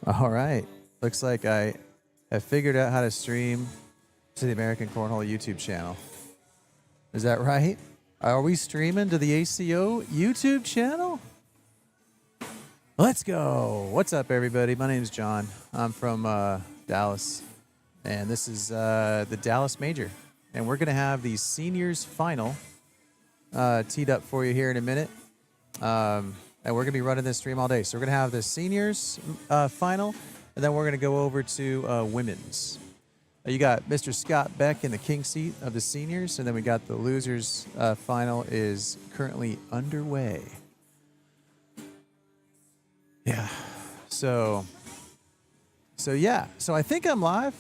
All right. Looks like I have figured out how to stream to the American Cornhole YouTube channel. Is that right? Are we streaming to the ACO YouTube channel? Let's go. What's up, everybody? My name is John. I'm from Dallas, and this is the Dallas Major. And we're going to have the seniors final teed up for you here in a minute. And we're going to be running this stream all day. So we're going to have the seniors final, and then we're going to go over to women's. You got Mr. Scott Beck in the king seat of the seniors, and then we got the losers final is currently underway. Yeah. So yeah. So I think I'm live.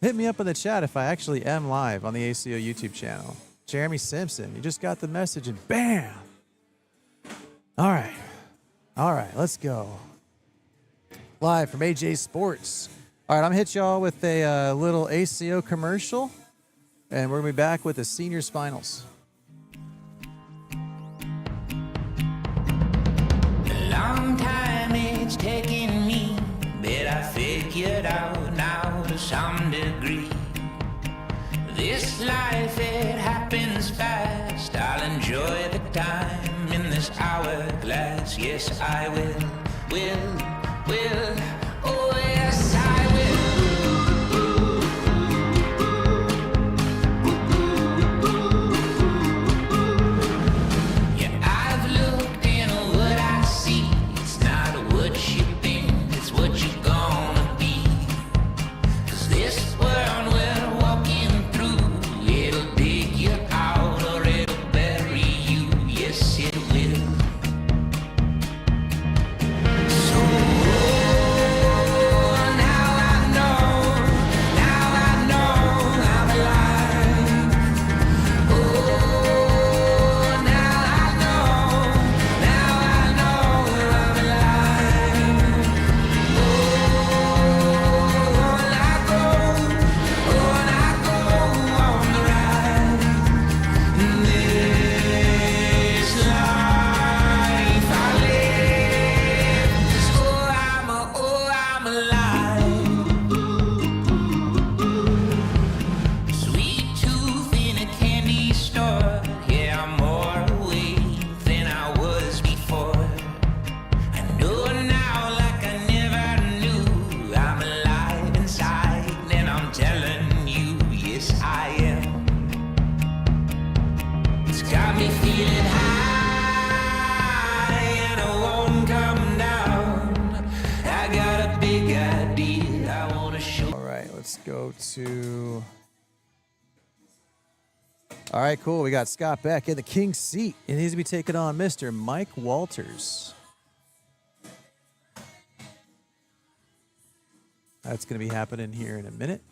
Hit me up in the chat if I actually am live on the ACO YouTube channel. Jeremy Simpson, you just got the message and bam. All right, let's go. Live from AJ Sports. All right, I'm going to hit y'all with a little ACO commercial, and we're going to be back with the seniors finals. A long time it's taken me, but I figured out now to some degree. This life, it happens fast. I'll enjoy the time in this hourglass. Yes, I will, oh yes, I will. Yeah, I've looked in what I see. It's not what you think, it's what you're gonna be. 'Cause this world we're walking through, it'll dig you out or it'll bury you. Yes, it will. So now I know I'm alive. Oh, now I know I'm alive. On I go on the ride. This life I live, I'm alive. Sweet tooth in a candy store. Yeah, I'm more awake than I was before. I know now like I never knew. I'm alive inside and I'm telling you, yes I am. It's got me feeling high and I won't come down. I got a big idea I wanna show. All right, let's go to... All right, cool. We got Scott Beck in the king seat. It needs to be taking on Mr. Mike Walters. That's going to be happening here in a minute.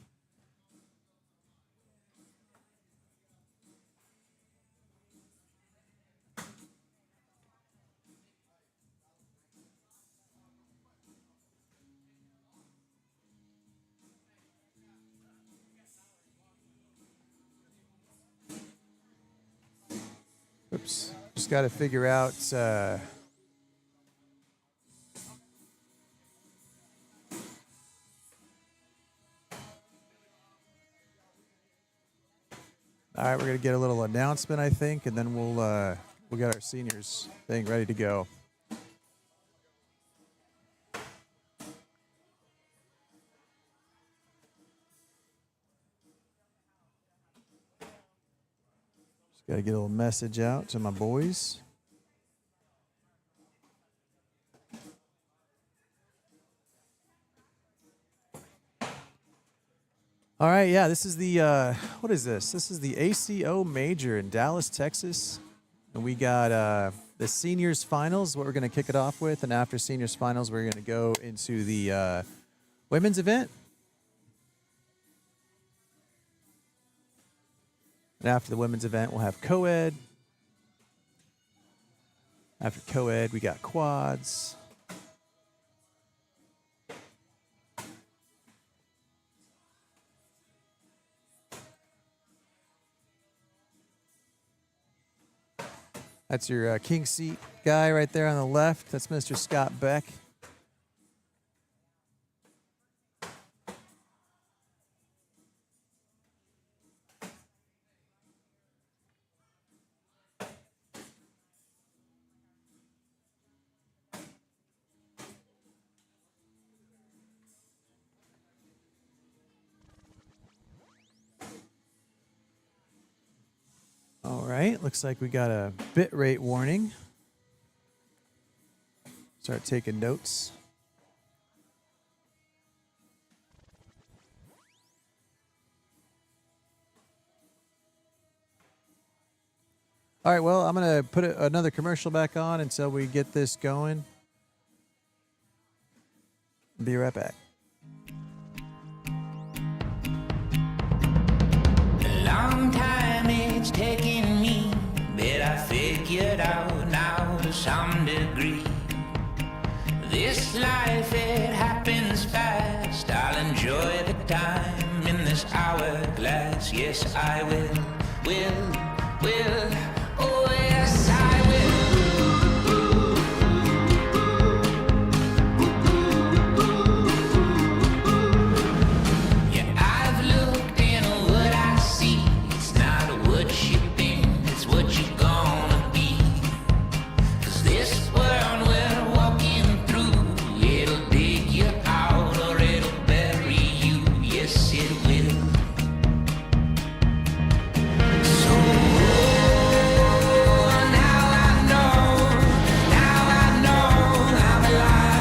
Oops. Just got to figure out... All right, we're going to get a little announcement, I think, and then we'll get our seniors thing ready to go. Just got to get a little message out to my boys. All right, yeah, this is the, what is this? This is the ACO Major in Dallas, Texas. And we got the seniors finals, what we're going to kick it off with. And after seniors finals, we're going to go into the women's event. And after the women's event, we'll have co-ed. After co-ed, we got quads. That's your king seat guy right there on the left. That's Mr. Scott Beck. right, looks like we got a bit rate warning. Start taking notes. All right, well, I'm going to put another commercial back on until we get this going. Be right back. A long time it's taken me, but I figured out now to some degree. This life, it happens fast. I'll enjoy the time in this hourglass. Yes, I will. Oh, yes, I will. Yeah, I've looked in what I see. It's not what you've been, it's what you're gonna be. 'Cause this world we're walking through, it'll dig you out or it'll bury you. Yes, it will. So now I know I'm alive.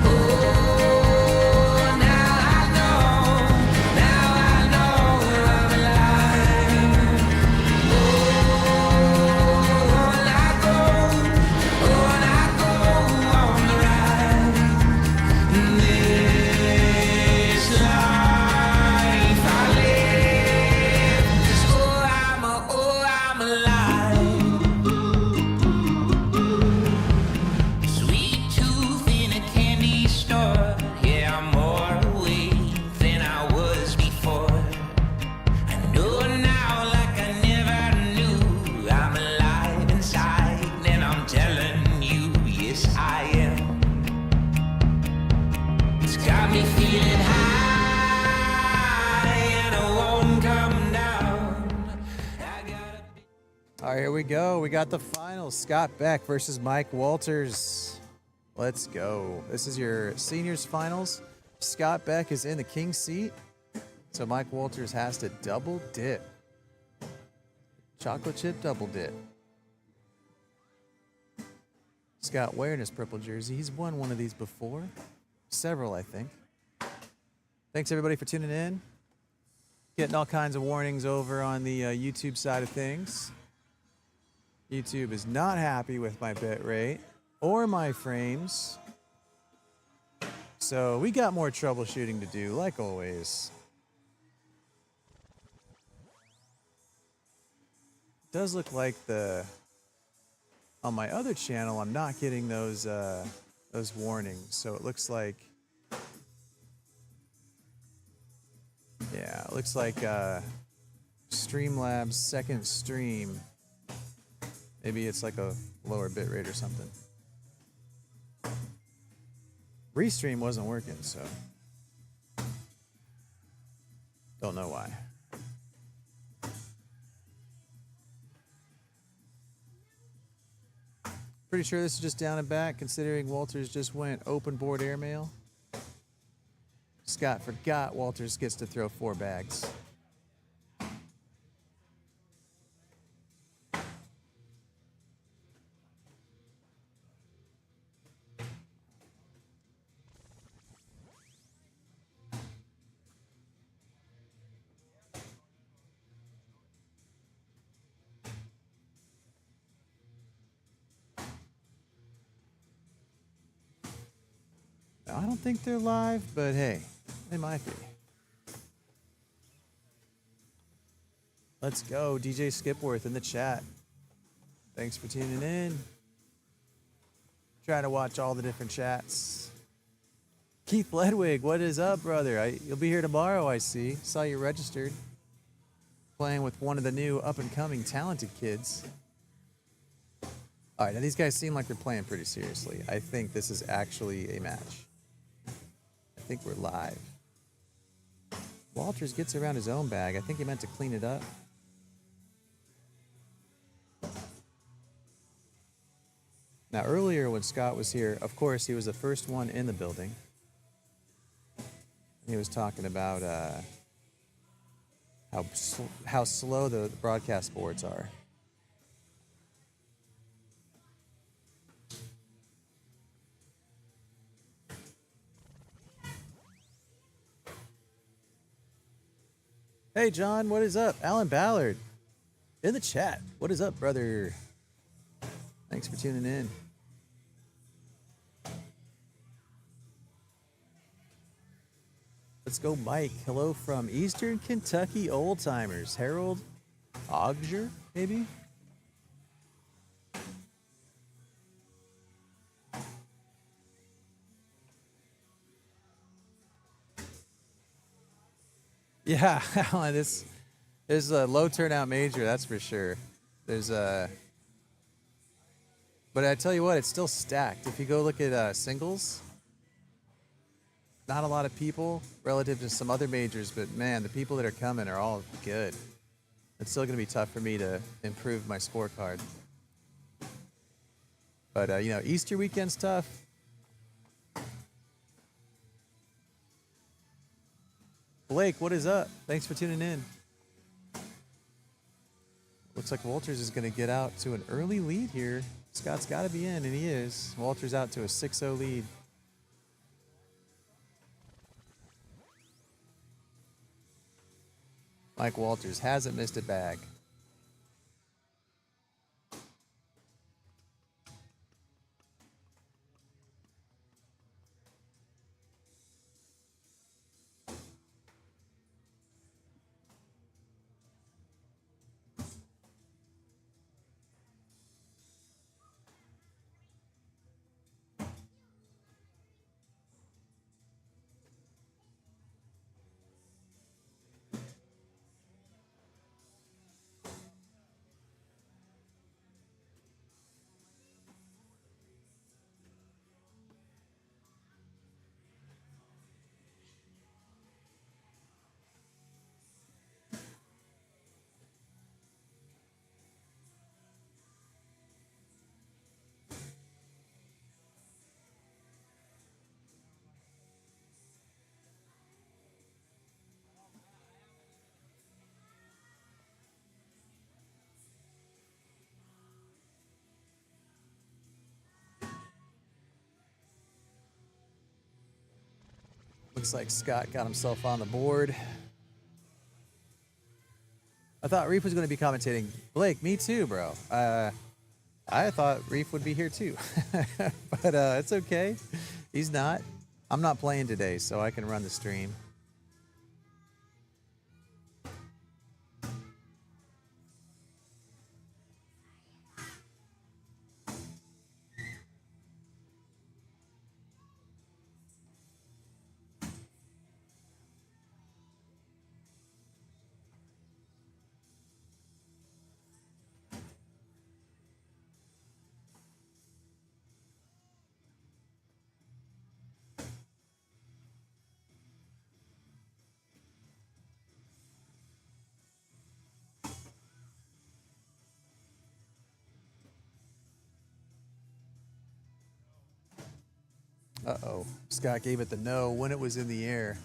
Oh, now I know I'm alive. Oh, and I go on the ride. This life I live, 'cause I'm alive. Sweet tooth in a candy store. Yeah, I'm more awake than I was before. I know now like I never knew. I'm alive inside and I'm telling you, yes I am. It's got me feeling high and I won't come down. I gotta be. All right, here we go. We got the finals. Scott Beck versus Mike Walters. Let's go. This is your seniors finals. Scott Beck is in the king seat, so Mike Walters has to double dip. Chocolate chip double dip. Scott wearing his purple jersey. He's won one of these before. Several, I think. Thanks, everybody, for tuning in. Getting all kinds of warnings over on the YouTube side of things. YouTube is not happy with my bit rate or my frames. So we got more troubleshooting to do, like always. Does look like on my other channel, I'm not getting those warnings. So it looks like, yeah, it looks like Streamlabs second stream. Maybe it's like a lower bit rate or something. Restream wasn't working, so don't know why. Pretty sure this is just down and back, considering Walters just went open board airmail. Scott forgot Walters gets to throw 4 bags. I don't think they're live, but hey, they might be. Let's go, DJ Skipworth in the chat. Thanks for tuning in. Trying to watch all the different chats. Keith Ledwig, what is up, brother? You'll be here tomorrow, I see. Saw you registered. Playing with one of the new up-and-coming talented kids. All right, now these guys seem like they're playing pretty seriously. I think this is actually a match. I think we're live. Walters gets around his own bag. I think he meant to clean it up. Now, earlier when Scott was here, of course, he was the first one in the building. He was talking about how slow the broadcast boards are. Hey, John, what is up? Alan Ballard in the chat. What is up, brother? Thanks for tuning in. Let's go, Mike. Hello from Eastern Kentucky Old Timers. Harold Ogger, maybe? Yeah, Alan, this is a low turnout major, that's for sure. There's a... But I tell you what, it's still stacked. If you go look at singles, not a lot of people relative to some other majors, but man, the people that are coming are all good. It's still going to be tough for me to improve my scorecard. But, you know, Easter weekend's tough. Blake, what is up? Thanks for tuning in. Looks like Walters is going to get out to an early lead here. Scott's got to be in, and he is. Walters out to a 6-0 lead. Mike Walters hasn't missed a bag. Looks like Scott got himself on the board. I thought Reef was going to be commentating. Blake, me too, bro. I thought Reef would be here too. But it's okay. He's not. I'm not playing today, so I can run the stream. Uh-oh. Scott gave it the no when it was in the air.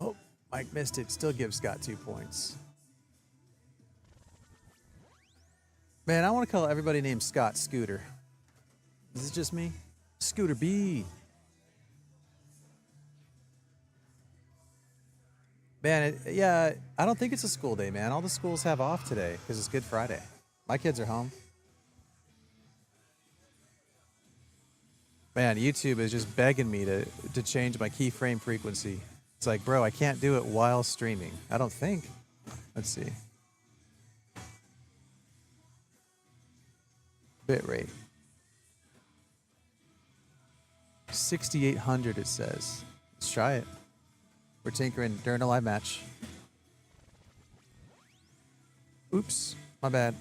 Oh, Mike missed it. Still gives Scott 2 points. Man, I want to call everybody named Scott Scooter. Is it just me? Scooter B. Man, yeah, I don't think it's a school day, man. All the schools have off today because it's Good Friday. My kids are home. Man, YouTube is just begging me to change my keyframe frequency. It's like, bro, I can't do it while streaming. I don't think. Let's see. Bitrate. 6,800 it says. Let's try it. We're tinkering during a live match. Oops, my bad.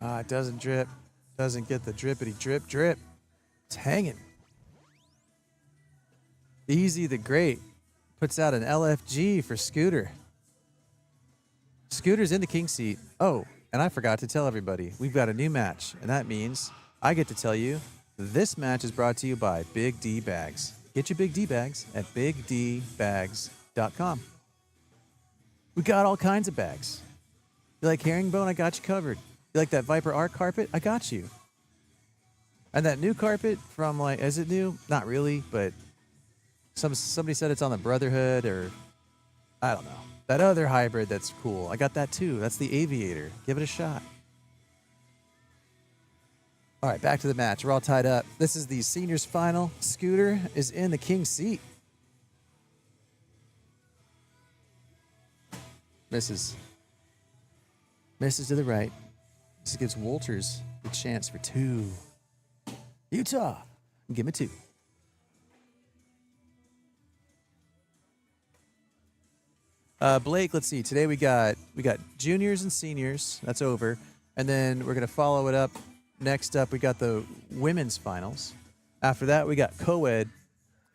It doesn't drip. Doesn't get the drippity drip drip. It's hanging. Easy the Great puts out an LFG for Scooter. Scooter's in the king seat. Oh, and I forgot to tell everybody, we've got a new match, and that means I get to tell you this match is brought to you by Big D Bags. Get your Big D Bags at bigdbags.com. We got all kinds of bags. You like herringbone? I got you covered. You like that Viper Art carpet? I got you. And that new carpet from, like, is it new? Not really, but somebody said it's on the Brotherhood, or I don't know. That other hybrid that's cool. I got that too. That's the Aviator. Give it a shot. All right, back to the match. We're all tied up. This is the seniors final. Scooter is in the king seat. Misses. Misses to the right. This gives Wolters the chance for 2. Utah, give me 2. Blake, let's see. Today we got juniors and seniors. That's over. And then we're going to follow it up. Next up, we got the women's finals. After that, we got co-ed.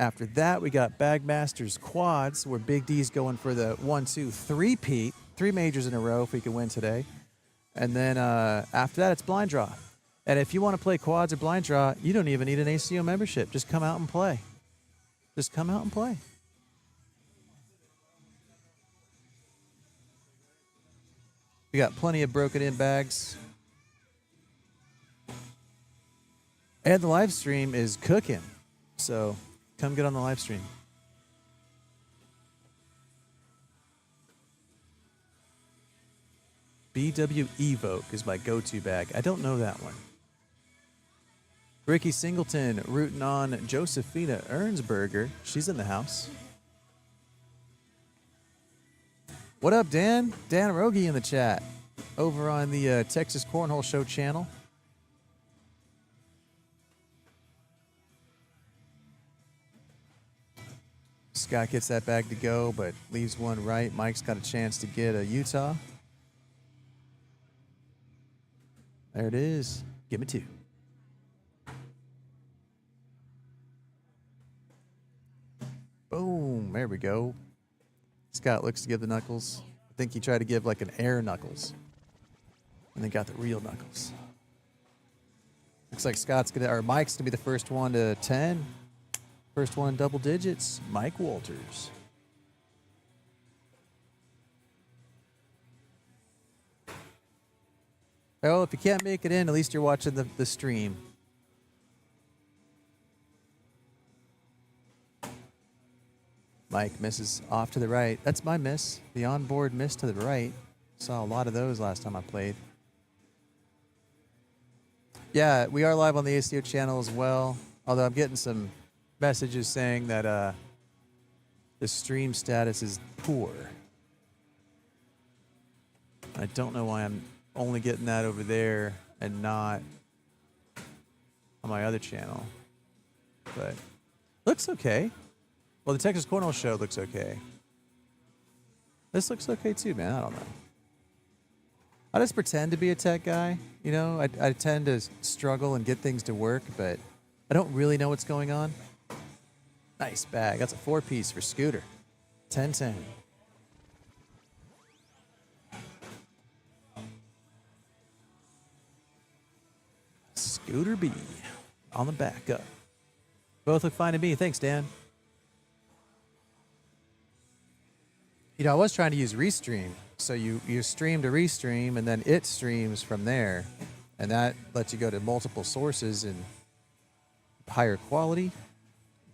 After that, we got Bagmasters quads, where Big D's going for the 1-2-3-peat. 3 majors in a row if we can win today. And then after that, it's blind draw. And if you want to play quads or blind draw, you don't even need an ACO membership. Just come out and play. Just come out and play. We got plenty of broken in bags. And the live stream is cooking. So come get on the live stream. BW Evoke is my go-to bag. I don't know that one. Ricky Singleton rooting on Josephina Ernsberger. She's in the house. What up, Dan? Dan Rogie in the chat over on the Texas Cornhole Show channel. Scott gets that bag to go, but leaves one right. Mike's got a chance to get a Utah. There it is. Give me 2. Boom. There we go. Scott looks to give the knuckles. I think he tried to give like an air knuckles. And then got the real knuckles. Looks like Mike's gonna be the first one to 10. First one in double digits. Mike Walters. Oh, if you can't make it in, at least you're watching the stream. Mike misses off to the right. That's my miss. The onboard miss to the right. Saw a lot of those last time I played. Yeah, we are live on the ACO channel as well. Although I'm getting some messages saying that the stream status is poor. I don't know why I'm only getting that over there and not on my other channel. But looks okay. Well, the Texas Cornhole Show looks okay. This looks okay too, man. I don't know. I just pretend to be a tech guy. You know, I tend to struggle and get things to work, but I don't really know what's going on. Nice bag. That's a 4-piece for Scooter. 10-10. Scooter B on the back up. Both look fine to me. Thanks, Dan. You know, I was trying to use Restream. So you stream to Restream, and then it streams from there. And that lets you go to multiple sources and higher quality.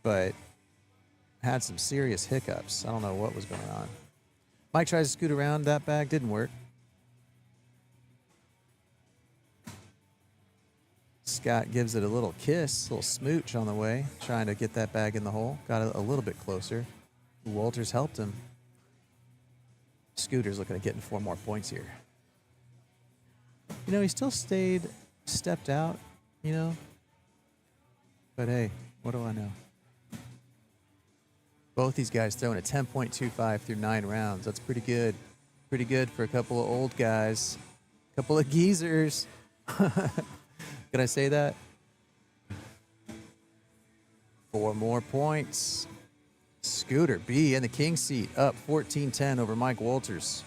But had some serious hiccups. I don't know what was going on. Mike tries to scoot around that bag. Didn't work. Scott gives it a little kiss, a little smooch on the way, trying to get that bag in the hole. Got it a little bit closer. Walters helped him. Scooter's looking at getting 4 more points here. You know, he still stepped out, you know. But hey, what do I know? Both these guys throwing a 10.25 through 9 rounds. That's pretty good. Pretty good for a couple of old guys. A couple of geezers. Can I say that? 4 more points. Scooter B in the king seat, up 14-10 over Mike Walters.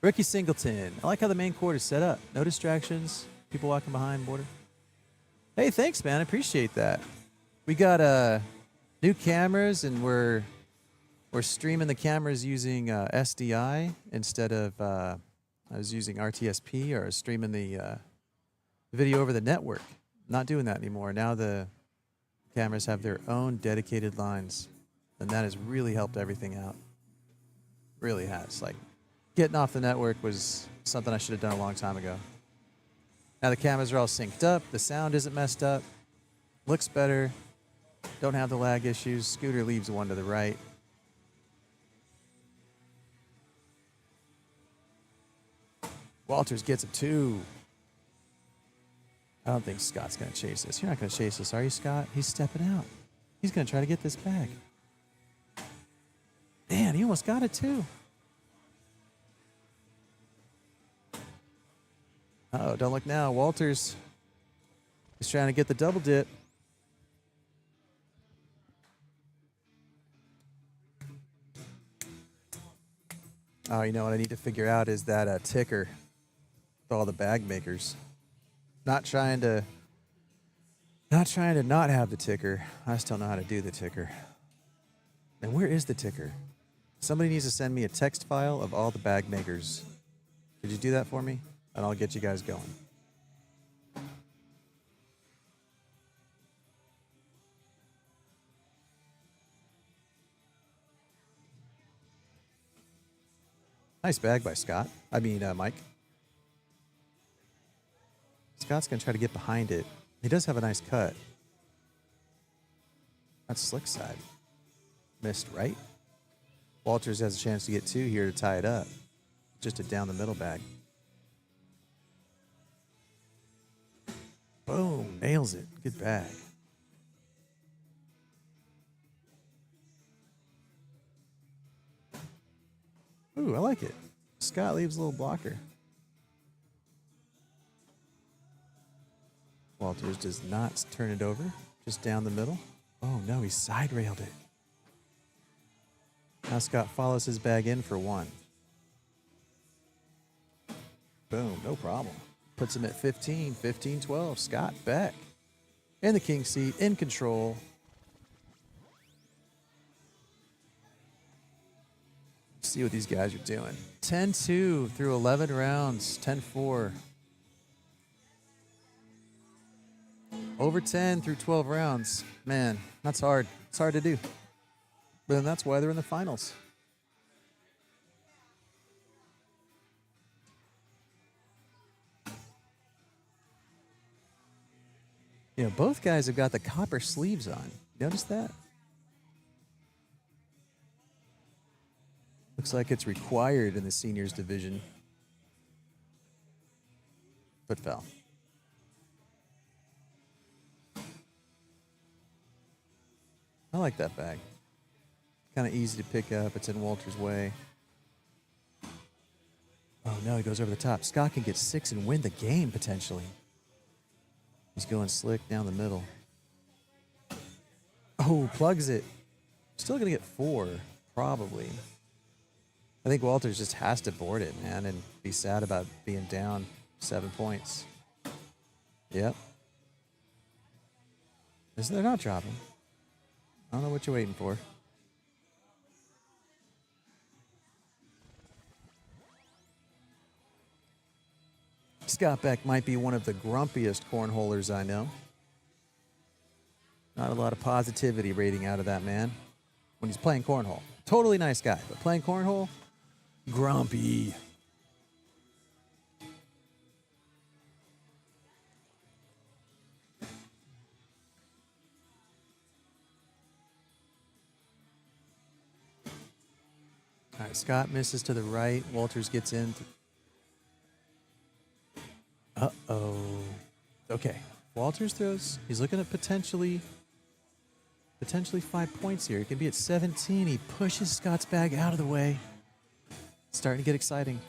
Ricky Singleton. I like how the main court is set up. No distractions. People walking behind border. Hey, thanks, man. I appreciate that. We got new cameras, and we're streaming the cameras using SDI instead of I was using RTSP, or I was streaming the video over the network. Not doing that anymore. Now the cameras have their own dedicated lines, and that has really helped everything out. Really has. Like, getting off the network was something I should have done a long time ago. Now the cameras are all synced up. The sound isn't messed up. Looks better. Don't have the lag issues. Scooter leaves one to the right. Walters gets a 2. I don't think Scott's going to chase this. You're not going to chase this, are you, Scott? He's stepping out. He's going to try to get this bag. Man, he almost got it, too. Oh, don't look now. Walters is trying to get the double dip. Oh, you know what I need to figure out is that ticker with all the bag makers. Not trying to not have the ticker. I just don't know how to do the ticker. And where is the ticker? Somebody needs to send me a text file of all the bag makers. Could you do that for me? And I'll get you guys going. Nice bag by Scott. I mean, Mike. Scott's going to try to get behind it. He does have a nice cut. That's slick side. Missed right. Walters has a chance to get 2 here to tie it up. Just a down the middle bag. Boom, nails it. Good bag. Ooh, I like it. Scott leaves a little blocker. Walters does not turn it over. Just down the middle. Oh, no, he side railed it. Now Scott follows his bag in for 1. Boom, no problem. Puts him at 15, 15-12. Scott back. In the king seat, in control. See what these guys are doing. 10-2 through 11 rounds. 10-4. Over 10 through 12 rounds. Man, that's hard. It's hard to do. But then that's why they're in the finals. You know, both guys have got the copper sleeves on. Notice that? Looks like it's required in the seniors division. Foot foul. I like that bag. Kind of easy to pick up. It's in Walter's way. Oh, no, he goes over the top. Scott can get 6 and win the game, potentially. He's going slick down the middle. Oh, plugs it. Still going to get 4, probably. I think Walters just has to board it, man, and be sad about being down 7 points. Yep. They're not dropping. I don't know what you're waiting for. Scott Beck might be one of the grumpiest cornholers I know. Not a lot of positivity rating out of that man when he's playing cornhole. Totally nice guy, but playing cornhole, grumpy. All right, Scott misses to the right. Walters gets in. Uh-oh. Okay. Walters throws. He's looking at potentially 5 points here. He can be at 17. He pushes Scott's bag out of the way. It's starting to get exciting.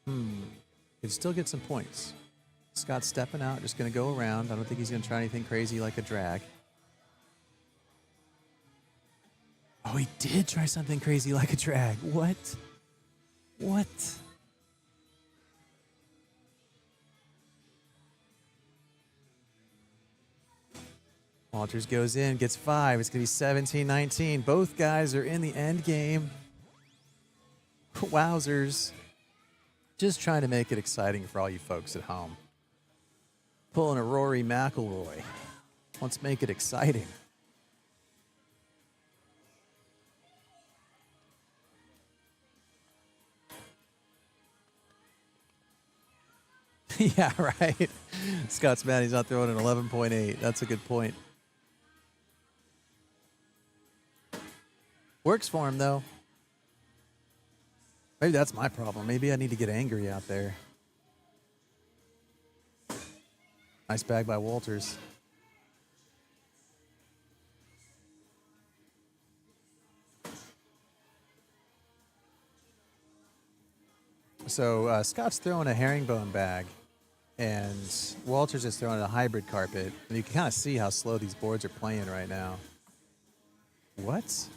Can still get some points. Scott's stepping out, just going to go around. I don't think he's going to try anything crazy like a drag. Oh, he did try something crazy like a drag. What? What? Walters goes in, gets 5. It's going to be 17-19. Both guys are in the end game. Wowzers. Just trying to make it exciting for all you folks at home. Pulling a Rory McIlroy. Let's make it exciting. Yeah, right. Scott's mad he's not throwing an 11.8. That's a good point. Works for him, though. Maybe that's my problem. Maybe I need to get angry out there. Nice bag by Walters. So Scott's throwing a herringbone bag, and Walters is throwing a hybrid carpet. And you can kind of see how slow these boards are playing right now. What?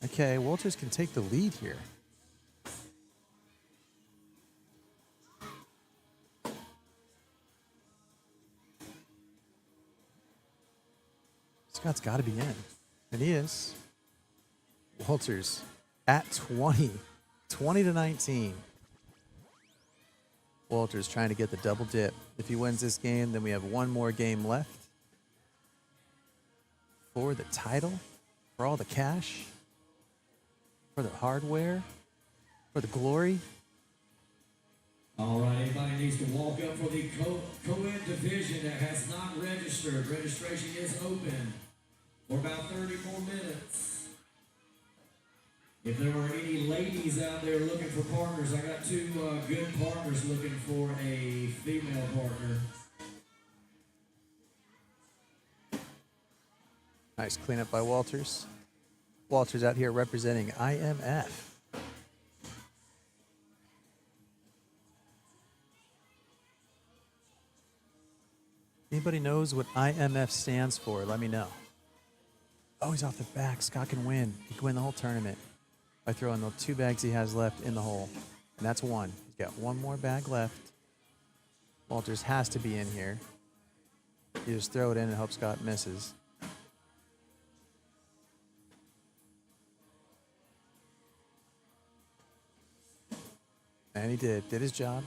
Okay, Walters can take the lead here. Scott's got to be in. And he is. Walters at 20. 20-19. Walters trying to get the double dip. If he wins this game, then we have one more game left for the title, for all the cash, for the hardware, for the glory. All right, anybody needs to walk up for the co-ed division that has not registered. Registration is open for about 30 more minutes. If there are any ladies out there looking for partners, I got 2 good partners looking for a female partner. Nice cleanup by Walters. Walters out here representing IMF. Anybody knows what IMF stands for? Let me know. Oh, he's off the back. Scott can win. He can win the whole tournament by throwing the 2 bags he has left in the hole. And that's 1. He's got 1 more bag left. Walters has to be in here. You just throw it in and hope Scott misses. And he did his job.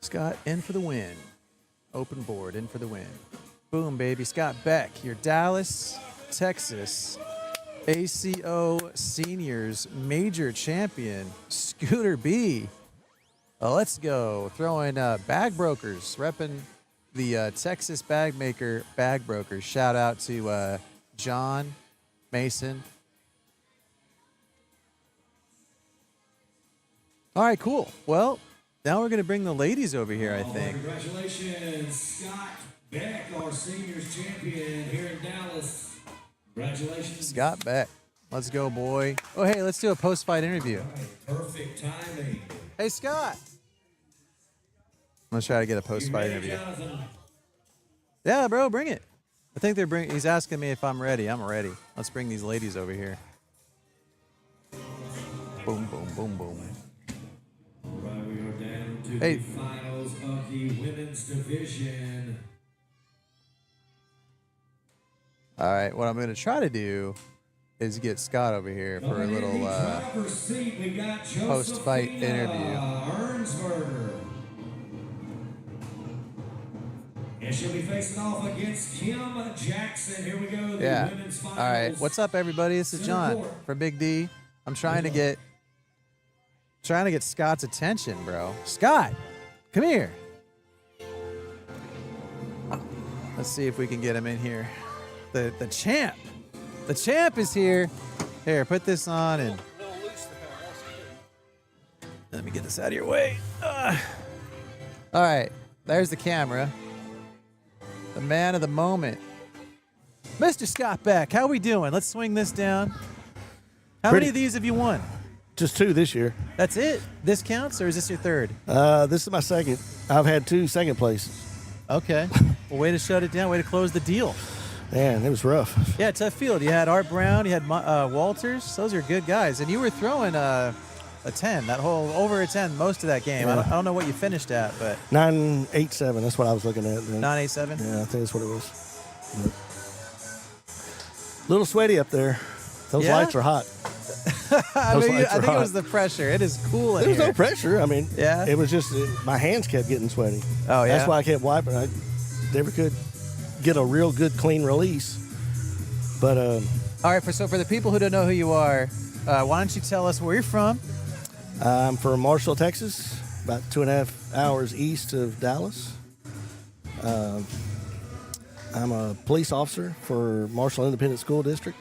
Scott in for the win. Open board, in for the win. Boom, baby. Scott Beck, your Dallas, Texas ACO Seniors Major Champion. Scooter B. Let's go. Throwing bag brokers, repping the Texas bag maker bag brokers. Shout out to John Mason. All right, cool. Well, now we're going to bring the ladies over here, I think. Congratulations, Scott Beck, our seniors champion here in Dallas. Congratulations. Scott Beck. Let's go, boy. Oh, hey, let's do a post-fight interview. Right, perfect timing. Hey, Scott. I'm going to try to get a post-fight interview. Jonathan? Yeah, bro, bring it. I think he's asking me if I'm ready. I'm ready. Let's bring these ladies over here. Boom, boom, boom, boom. All right, we are down to Hey. the finals of the women's division. All right, what I'm going to try to do is get Scott over here for a little post-fight interview. And she'll be facing off against Kim Jackson. Here we go. The Yeah. women's finals. All right. What's up, everybody? This is John from Big D. I'm trying to get Scott's attention, bro. Scott, come here. Let's see if we can get him in here. The champ. The champ is here. Here, put this on and let me get this out of your way. All right. There's the camera. the man of the moment, Mr. Scott Beck. How we doing? Let's swing this down. How many of these have you won? Just 2 this year. That's it? This counts, or is this your third? This is my second. I've had 2 second places. Okay. Well, way to shut it down. Way to close the deal. Man, it was rough. Yeah, tough field. You had Art Brown. You had Walters. Those are good guys. And you were throwing a 10, that whole over a 10 most of that game. Yeah. I don't know what you finished at, but 987. That's what I was looking at. 987. Yeah, I think that's what it was. A little sweaty up there. Those Yeah? lights are hot. I Those think lights are it hot. was the pressure. It is cool in There was here. no pressure. I mean, Yeah? it was just my hands kept getting sweaty. Oh, yeah? That's why I kept wiping. I never could get a real good clean release. But All right, so for the people who don't know who you are, why don't you tell us where you're from? I'm from Marshall, Texas, about 2.5 hours east of Dallas. I'm a police officer for Marshall Independent School District.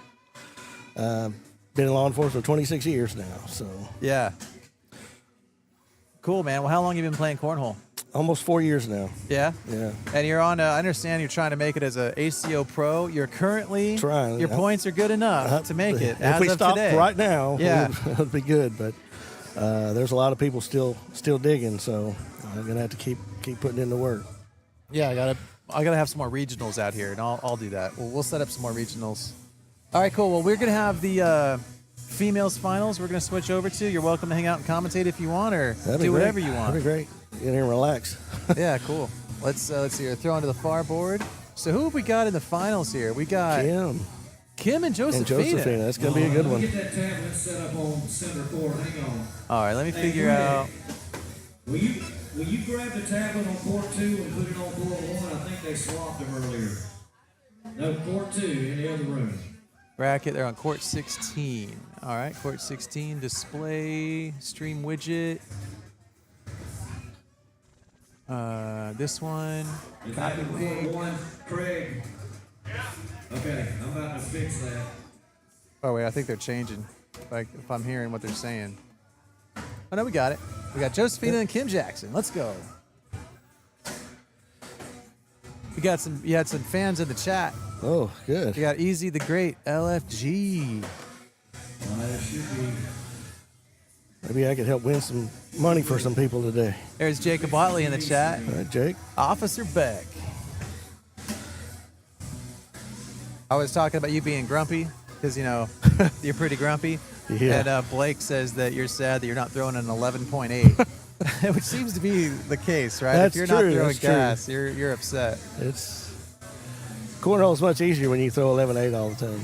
Been in law enforcement for 26 years now, so Yeah. Cool, man. Well, how long have you been playing cornhole? almost 4 years now. Yeah? Yeah. And you're on, I understand you're trying to make it as a ACO pro. You're currently, Trying. your points are good enough to make it If as we of stopped today. right now, Yeah. it would be good. But there's a lot of people still digging, so I'm gonna have to keep putting in the work. Yeah, I gotta have some more regionals out here, and I'll do that. We'll set up some more regionals. All right, cool. Well, we're gonna have the females finals. We're gonna switch over to. You're welcome to hang out and commentate if you want, or That'd be do great. whatever you want. That'd be great. Get in here and relax. Yeah, cool. Let's see here. Throw onto the far board. So who have we got in the finals here? We got Kim and Josephina. And Josephina. That's gonna be a good Let one. me get that tablet set up on center court. Hang on. All right, let me Hey, figure Greg, out. Will you grab the tablet on court 2 and put it on court 1? I think they swapped them earlier. No, court 2 in the other room. Bracket, they're on court 16. All right, court 16, display, stream widget. This one, Is copy that link. court 1, Craig? Okay, I'm about to fix that. Oh, wait, I think they're changing, like if I'm hearing what they're saying. Oh, no, we got it. We got Josephina and Kim Jackson. Let's go. You had some fans in the chat. Oh, good. You got Easy the Great, LFG. It should be. Maybe I could help win some money for some people today. There's Jacob Watley in the chat. All right, Jake. Officer Beck. I was talking about you being grumpy because, you're pretty grumpy. Yeah. And Blake says that you're sad that you're not throwing an 11.8, which seems to be the case, right? That's if you're true, not throwing that's true. gas, you're upset. Cornhole is much easier when you throw 11.8 all the time.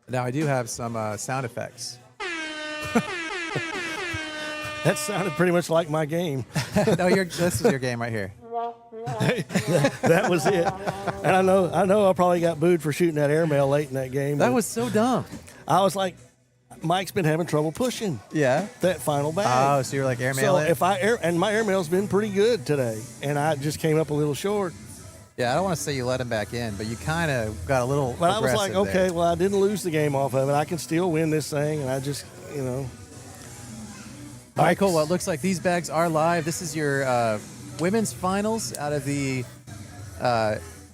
Now, I do have some sound effects. That sounded pretty much like my game. No, this is your game right here. That was it. And I know I probably got booed for shooting that airmail late in that game. That but was so dumb. I was like, Mike's been having trouble pushing Yeah. that final bag. Oh, so you're like airmail so it? if and my airmail's been pretty good today, and I just came up a little short. Yeah, I don't want to say you let him back in, but you kind of got a little But I was like, aggressive okay, there. well, I didn't lose the game off of it. I can still win this thing, and I just, All right, cool. Well, it looks like these bags are live. This is your women's finals out of the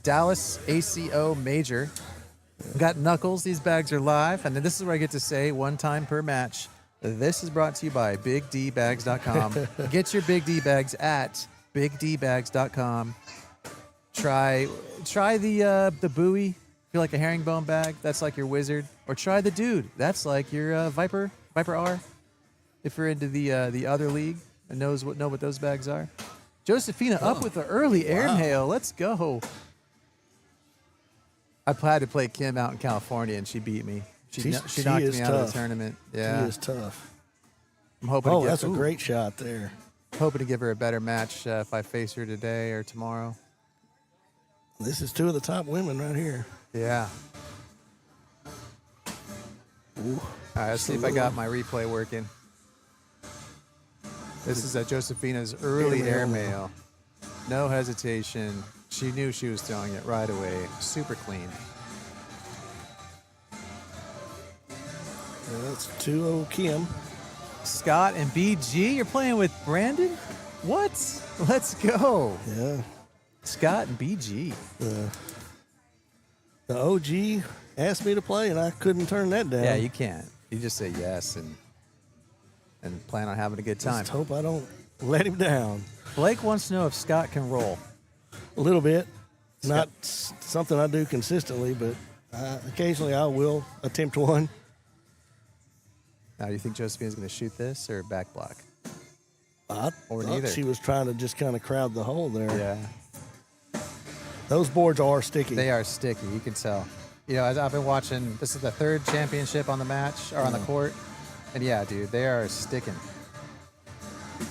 Dallas ACO Major. We got Knuckles. These bags are live. And then this is where I get to say one time per match. This is brought to you by BigDbags.com. Get your Big D bags at BigDbags.com. Try the buoy. Feel like a herringbone bag. That's like your wizard. Or try the dude. That's like your Viper R. If you're into the other league and know what those bags are. Josephina up with the early airmail. Let's go. I had to play Kim out in California, and she beat me. She knocked me out of the tournament. Yeah, She is tough. I'm hoping. Oh, that's a great shot there. Hoping to give her a better match if I face her today or tomorrow. This is 2 of the top women right here. Yeah. Ooh. All right, let's see if I got my replay working. This is Josephina's early airmail. No hesitation. She knew she was throwing it right away. Super clean. Yeah, that's 2-0 Kim. Scott and BG, you're playing with Brandon? What? Let's go. Yeah. Scott and BG. The OG asked me to play, and I couldn't turn that down. Yeah, you can't. You just say yes and plan on having a good time. Just hope I don't let him down. Blake wants to know if Scott can roll. A little bit. Not something I do consistently, but occasionally I will attempt one. Now, do you think Josephina's going to shoot this or back block? I Or thought neither. she was trying to just kind of crowd the hole there. Yeah. Those boards are sticky. They are sticky. You can tell. You know, as I've been watching, this is the third championship on the match or on the court. And yeah, dude, they are sticking.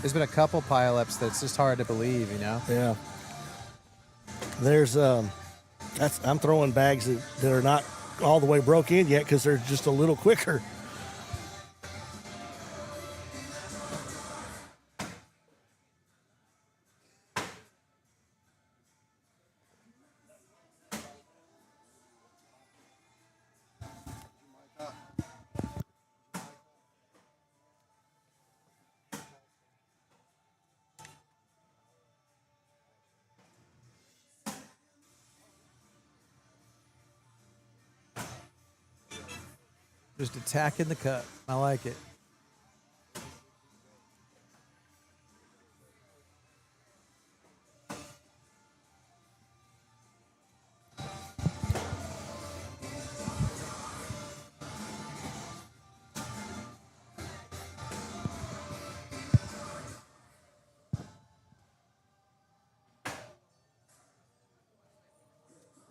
There's been a couple pileups that's just hard to believe, you know? Yeah. There's I'm throwing bags that are not all the way broke in yet because they're just a little quicker. Just attacking the cup. I like it.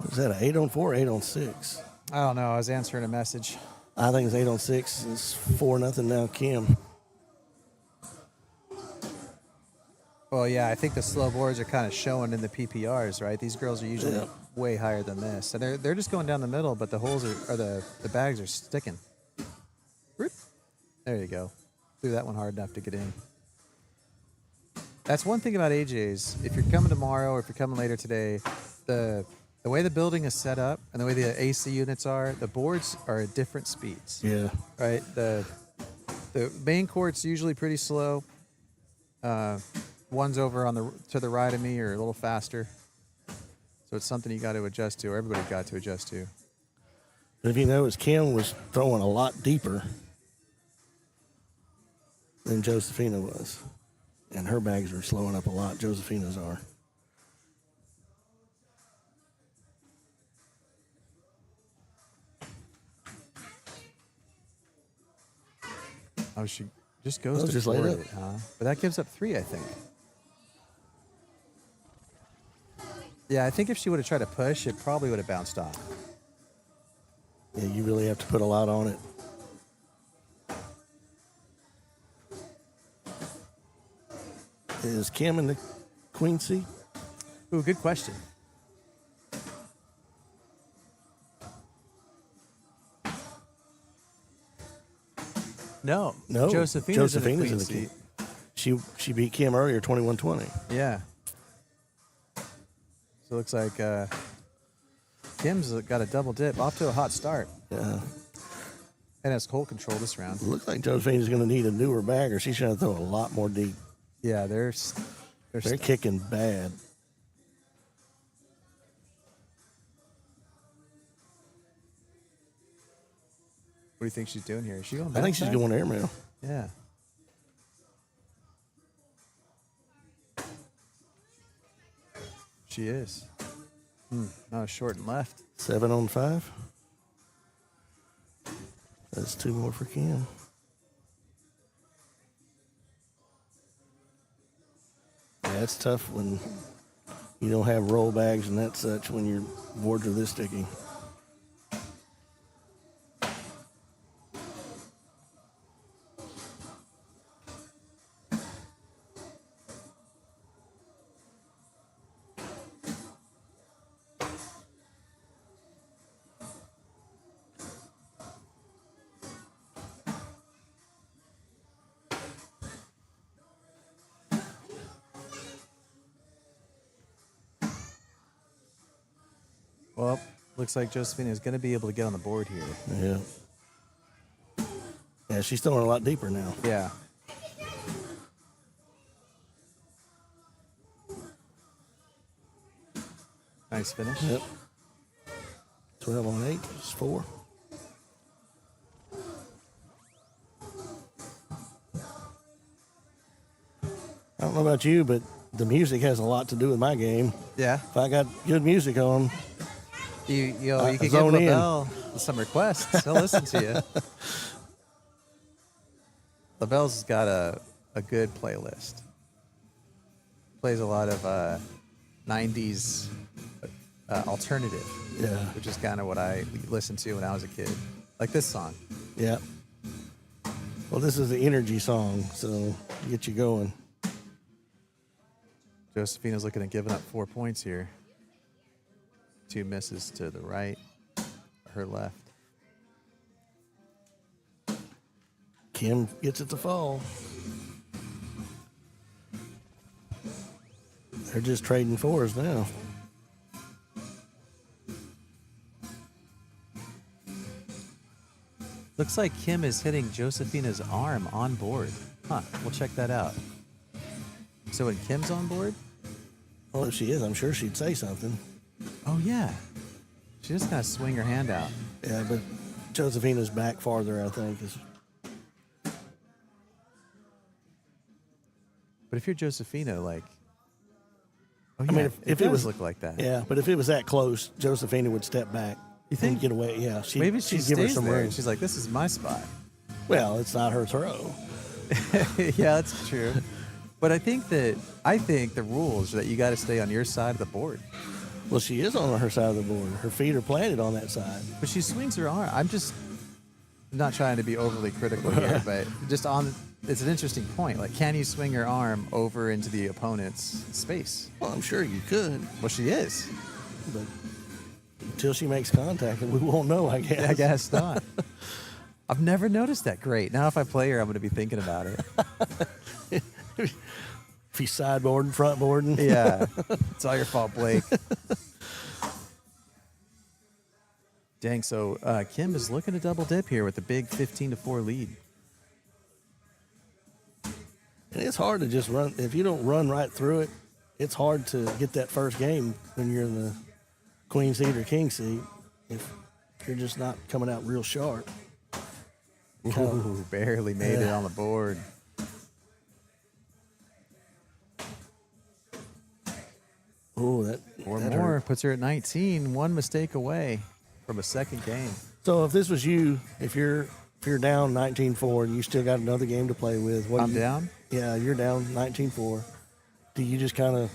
Was that an 8 on 4 or 8 on 6? I don't know. I was answering a message. I think it's 8 on 6. It's 4-0 now, Kim. Well, yeah, I think the slow boards are kind of showing in the PPRs, right? These girls are usually Yeah. way higher than this. So they're just going down the middle, but the holes are the bags are sticking. Whoop. There you go. Threw that one hard enough to get in. That's one thing about AJ's. If you're coming tomorrow or if you're coming later today, the way the building is set up and the way the AC units are, the boards are at different speeds. Yeah. Right? The main court's usually pretty slow. One's over on to the right of me or a little faster. So it's something you got to adjust to, or everybody got to adjust to. But if you notice, Kim was throwing a lot deeper than Josephina was. And her bags are slowing up a lot. Josephina's are. Oh, she just goes Oh, to just laid forward up. it, huh? But that gives up 3, I think. Yeah, I think if she would have tried to push, it probably would have bounced off. Yeah, you really have to put a lot on it. Is Kim in the queen seat? Ooh, good question. No. No. Josephina's in the queen in the seat. She beat Kim earlier, 21-20. Yeah. So it looks like Kim's got a double dip. Off to a hot start. Yeah. And has cold control this round. It looks like Josephina's going to need a newer bag, or she's going to throw a lot more deep. Yeah, they're Kicking bad. What do you think she's doing here? Is she going I think she's back? going airmail. Yeah. She is. No, short and left. 7 on 5. That's 2 more for Kim. Yeah, it's tough when you don't have roll bags and that such when your boards are this sticky. Well, looks like Josephina is going to be able to get on the board here. Yeah. Yeah, she's throwing a lot deeper now. Yeah. Nice finish. Yep. 12 on 8. It's 4. I don't know about you, but the music has a lot to do with my game. Yeah. If I got good music on, You could give zone in. LaBelle some requests. He'll listen to you. LaBelle's has got a good playlist. Plays a lot of 90s alternative, yeah, which is kind of what I listened to when I was a kid. Like this song. yeah. Well, this is the energy song, so get you going. Josephina's looking at giving up 4 points here. 2 misses to the right, her left. Kim gets it to fall. They're just trading fours now. Looks like Kim is hitting Josephina's arm on board. Huh, we'll check that out. So when Kim's on board? Well, if she is, I'm sure she'd say something. Oh, yeah. She just kind of swing her hand out. Yeah, but Josephina's back farther, I think. But if you're Josephina, like... Oh, yeah, I mean, if it does was look like that. Yeah, but if it was that close, Josephina would step back. You think? And get away, yeah. Maybe she she'd give her stays some there. room. And she's like, this is my spot. Well, it's not her throw. Yeah, that's true. But I think the rules are that you got to stay on your side of the board. Well, she is on her side of the board. Her feet are planted on that side. But she swings her arm. I'm not trying to be overly critical here, but it's an interesting point. Like, can you swing your arm over into the opponent's space? Well, I'm sure you could, Well, she is. but until she makes contact, we won't know, I guess. I guess not. I've never noticed that. Great. Now if I play her, I'm going to be thinking about it. If he's sideboarding, frontboarding. Yeah. It's all your fault, Blake. Dang, so Kim is looking to double dip here with a big 15-4 lead. And it's hard to just run. If you don't run right through it, it's hard to get that first game when you're in the queen seat or king seat. If you're just not coming out real sharp. Ooh, barely made it Yeah. on the board. Oh, that Or that more. hurt. Puts her at 19. One mistake away from a second game. So if this was you, if you're down 19-4 and you still got another game to play with, what I'm do you, down? Yeah, you're down 19-4. Do you just kind of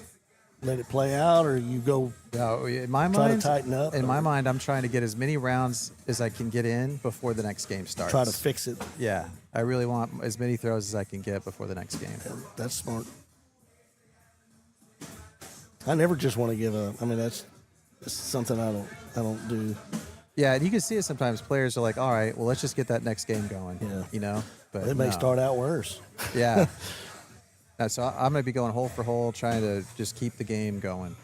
let it play out, or you go No, in my try mind, to tighten up? in or my mind, I'm trying to get as many rounds as I can get in before the next game starts. try to fix it. Yeah, I really want as many throws as I can get before the next game. That's smart. I never just want to give up. I mean, that's something I don't do. Yeah, and you can see it sometimes. Players are like, "All right, well, let's just get that next game going." Yeah. You know, but It may no. start out worse. Yeah. No, so I'm going to be going hole for hole, trying to just keep the game going.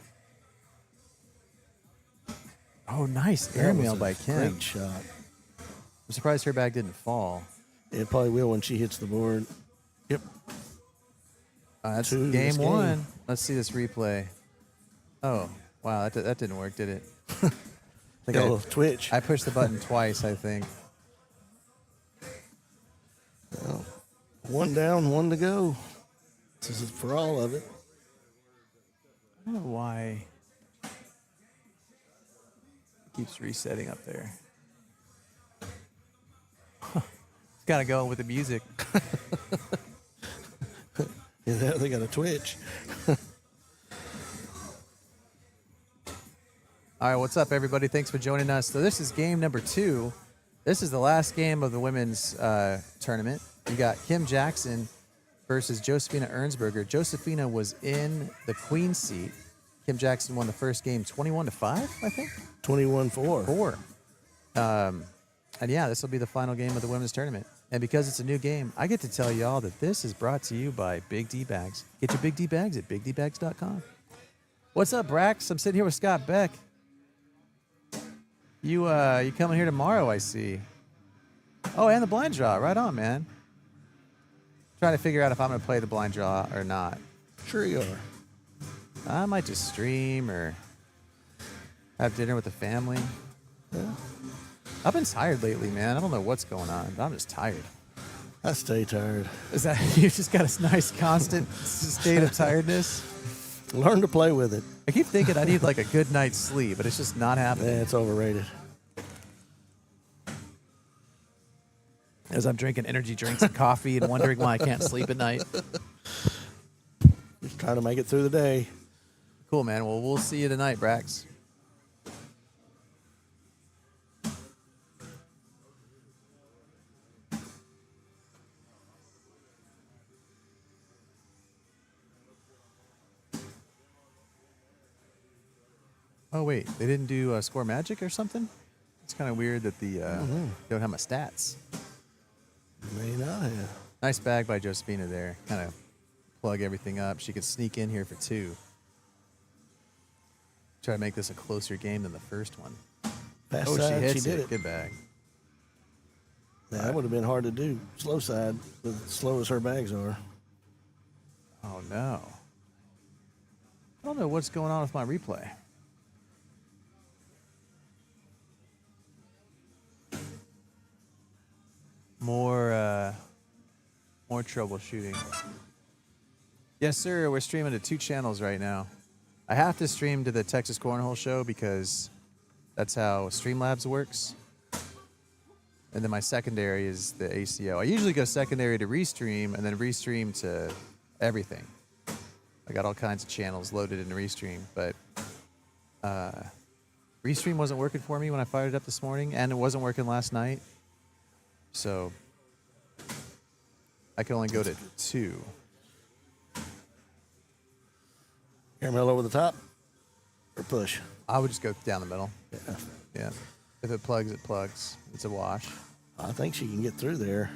Oh, nice That airmail was a by Kim. Great shot. I'm surprised her bag didn't fall. It probably will when she hits the board. Yep. That's Two game this game. one. Let's see this replay. Oh, wow, that didn't work, did it? I think Got a little twitch. I pushed the button twice, I think. Well, one down, one to go. This is for all of it. I don't know why it keeps resetting up there. It's got to go with the music. Yeah, they got a twitch. All right, what's up, everybody? Thanks for joining us. So this is game number 2. This is the last game of the women's tournament. You got Kim Jackson versus Josephina Ernsberger. Josephina was in the queen seat. Kim Jackson won the first game 21-5, I think. 21-4. 4. And yeah, this will be the final game of the women's tournament. And because it's a new game, I get to tell y'all that this is brought to you by Big D Bags. Get your Big D Bags at bigdbags.com. What's up, Brax? I'm sitting here with Scott Beck. You coming here tomorrow, I see. Oh, and the blind draw. Right on, man. Trying to figure out if I'm going to play the blind draw or not. Sure you are. I might just stream or have dinner with the family. Yeah. I've been tired lately, man. I don't know what's going on, but I'm just tired. I stay tired. Is that you just got a nice constant state of tiredness? Learn to play with it. I keep thinking I need like a good night's sleep, but it's just not happening. Yeah, it's overrated. As I'm drinking energy drinks and coffee and wondering why I can't sleep at night. Just trying to make it through the day. Cool, man. Well, we'll see you tonight, Brax. Oh, wait. They didn't do Score Magic or something? It's kind of weird that the don't have my stats. May not have. Nice bag by Josephina there. Kind of plug everything up. She could sneak in here for 2. Try to make this a closer game than the first one. Pass Oh, side, she hits did it. it. Good bag. Yeah, that would have been hard to do. Slow side, as slow as her bags are. Oh, no. I don't know what's going on with my replay. More troubleshooting. Yes, sir. We're streaming to 2 channels right now. I have to stream to the Texas Cornhole show because that's how Streamlabs works. And then my secondary is the ACO. I usually go secondary to Restream and then Restream to everything. I got all kinds of channels loaded in Restream, but Restream wasn't working for me when I fired it up this morning, and it wasn't working last night. So I can only go to 2. Caramel over the top or push? I would just go down the middle. Yeah. Yeah. If it plugs, it plugs. It's a wash. I think she can get through there.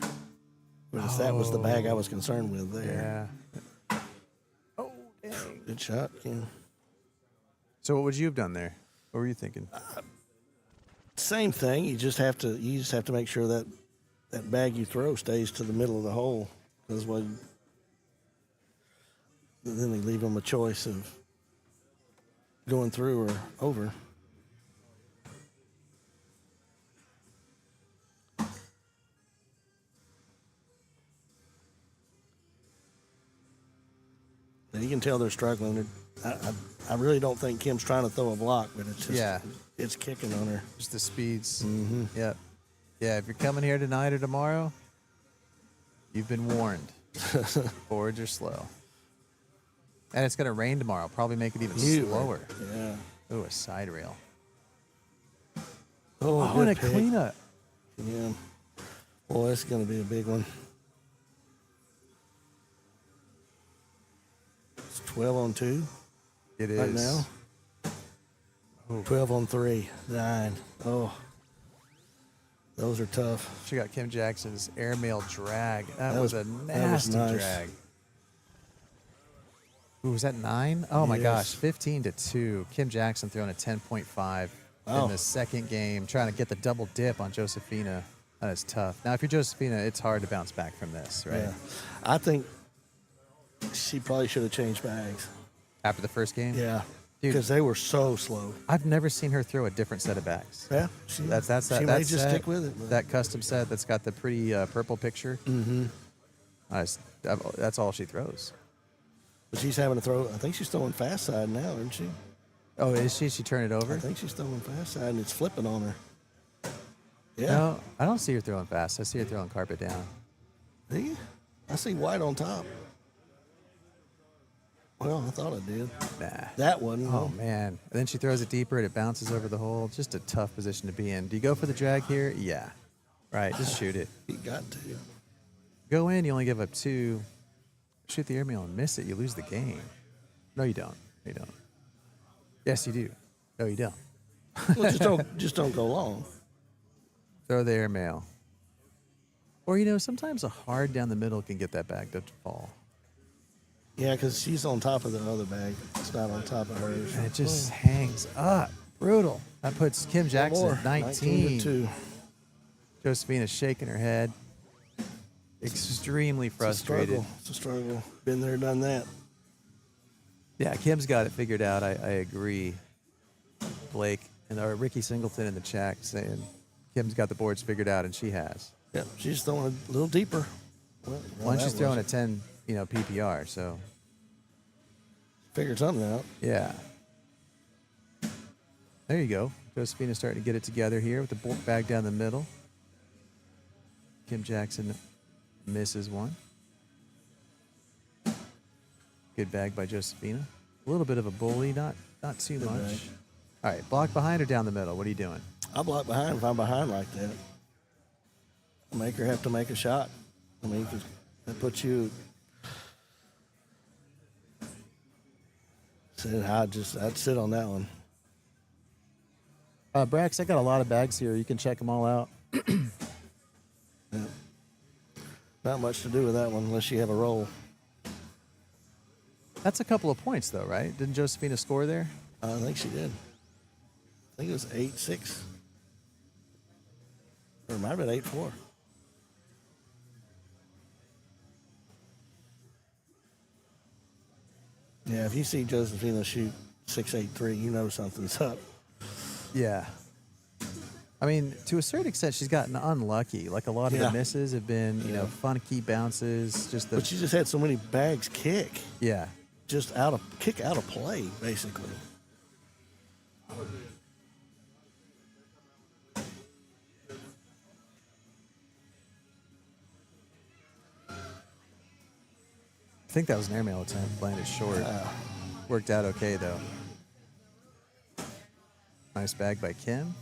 But if that was the bag I was concerned with there. Yeah. Oh, dang. Good shot, Kim. So what would you have done there? What were you thinking? Same thing. You just have to make sure that that bag you throw stays to the middle of the hole. Because then they leave them a choice of going through or over. And you can tell they're struggling. I really don't think Kim's trying to throw a block, but it's just it's kicking on her. Just the speeds. Mm-hmm. Yep. Yeah, if you're coming here tonight or tomorrow, you've been warned. Forwards are slow. And it's going to rain tomorrow. Probably make it even slower. Yeah. Ooh, a side rail. Oh, and a good pick. cleanup. Yeah. Boy, it's going to be a big one. It's 12 on 2 It is. right now. Ooh. 12 on 3. 9. Oh. Those are tough. She got Kim Jackson's airmail drag. That was a that was nasty nice. drag. Ooh, was that 9? Oh my Yes. gosh, 15-2. Kim Jackson throwing a 10.5 Wow. in the second game, trying to get the double dip on Josephina. That is tough. Now, if you're Josephina, it's hard to bounce back from this, right? Yeah. I think she probably should have changed bags. After the first game? Yeah. Dude. Because they were so slow. I've never seen her throw a different set of bags. Yeah. She She that may just set, stick with it. But. That custom set that's got the pretty purple picture. Mm-hmm. That's all she throws. But she's having to throw. I think she's throwing fast side now, isn't she? Oh, is she? She turned it over? I think she's throwing fast side, and it's flipping on her. Yeah. No, I don't see her throwing fast. I see her throwing carpet down. Do you? I see white on top. Well, I thought I did. Nah. That one. Oh, man. And then she throws it deeper and it bounces over the hole. Just a tough position to be in. Do you go for the drag here? Yeah. Right. Just shoot it. You got to. Go in. You only give up 2. Shoot the airmail and miss it. You lose the game. No, you don't. No, you don't. Yes, you do. No, you don't. Well, just don't go long. Throw the airmail. Or, sometimes a hard down the middle can get that bag to fall. Yeah, because she's on top of the other bag. It's not on top of hers. And it just hangs up. Brutal. That puts Kim Jackson at 19. 19-2. Josephina's shaking her head. Extremely frustrated. It's a struggle. Been there, done that. Yeah, Kim's got it figured out. I agree. Blake And our Ricky Singleton in the chat saying Kim's got the boards figured out, and she has. Yep, she's throwing a little deeper. Well, One, she's that throwing a was- 10, PPR. So Figured something out. yeah. There you go. Josephina's starting to get it together here with the bag down the middle. Kim Jackson misses one. Good bag by Josephina. A little bit of a bully, not too much. bag. All right, block behind or down the middle? What are you doing? I block behind if I'm behind like that. I make her have to make a shot. I mean, 'cause that puts you. Said I'd sit on that one. Brax, I got a lot of bags here. You can check them all out. Yeah. Not much to do with that one unless you have a roll. That's a couple of points, though, right? Didn't Josephina score there? I think she did. I think it was 8-6. Or it might have been 8-4. Yeah, if you see Josephina shoot 6-8-3, you know something's up. Yeah. I mean, to a certain extent, she's gotten unlucky. Like a lot of Yeah. the misses have been, Yeah. funky bounces. Just the But she just had so many bags kick. yeah. Just out of play, basically. I think that was an airmail attempt. Landed short. Worked out okay though. Nice bag by Kim.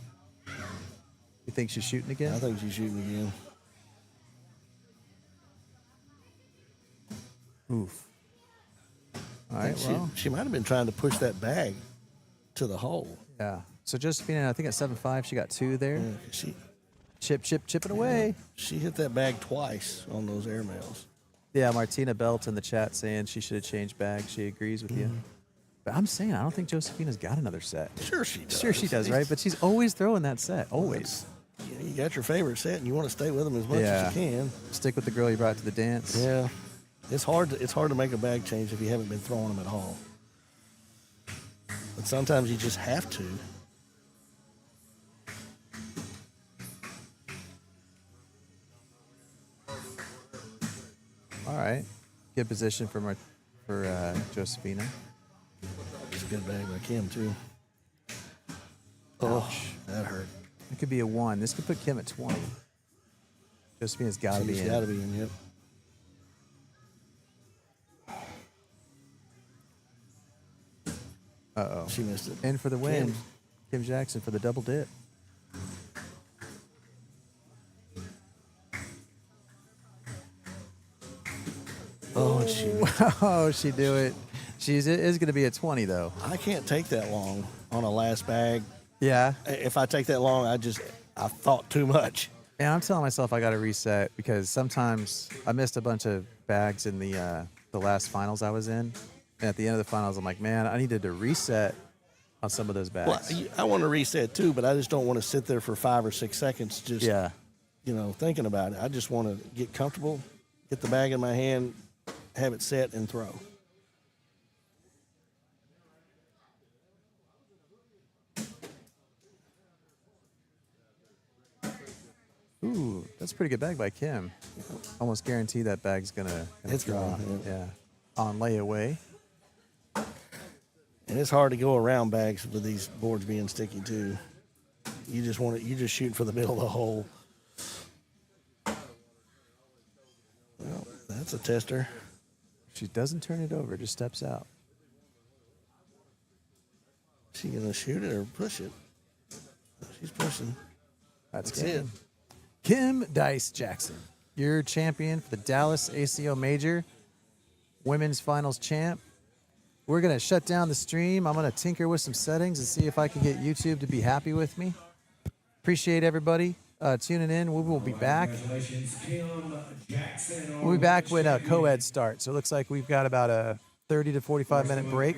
You think she's shooting again? I think she's shooting again. Oof. All I right. think Well, she might have been trying to push that bag to the hole. yeah. So Josephina, I think at 7.5, she got 2 there. Yeah, she Chipping away. She hit that bag twice on those airmails. Yeah, Martina Belt in the chat saying she should have changed bags. She agrees with you. But I'm saying I don't think Josephina's got another set. Sure she does. Sure she does, right? But she's always throwing that set. Always. You got your favorite set, and you want to stay with them as much as you can. Stick with the girl you brought to the dance. Yeah, it's hard to make a bag change if you haven't been throwing them at all. But sometimes you just have to. All right. Good position for Josephina. It's a good bag by Kim too. Oh, that hurt. It could be a 1. This could put Kim at 20. Josephina's got to be She's in. got to be in. Yep. Uh-oh. She missed it. In for the win. Kim. Kim Jackson for the double dip. Oh, and she. Oh, she do it. It is going to be a 20, though. I can't take that long on a last bag. Yeah. If I take that long, I thought too much. Yeah, I'm telling myself I got to reset because sometimes I missed a bunch of bags in the last finals I was in. And at the end of the finals, I'm like, man, I needed to reset on some of those bags. Well, I want to reset too, but I just don't want to sit there for 5 or 6 seconds just, yeah. Thinking about it. I just want to get comfortable, get the bag in my hand, have it set, and throw. Ooh, that's a pretty good bag by Kim. Almost guarantee that bag's gonna It's draw. gone, Yeah. On layaway. And it's hard to go around bags with these boards being sticky too. You just shoot for the middle of the hole. Well, that's a tester. She doesn't turn it over, just steps out. Is she gonna shoot it or push it? She's pushing. That's That's Kim. it. Kim Dice Jackson, your champion for the Dallas ACO Major, women's finals champ. We're going to shut down the stream. I'm going to tinker with some settings and see if I can get YouTube to be happy with me. Appreciate everybody tuning in. We will be back. Congratulations, Kim Jackson. We'll be back when co-ed starts. So it looks like we've got about a 30 to 45 minute break.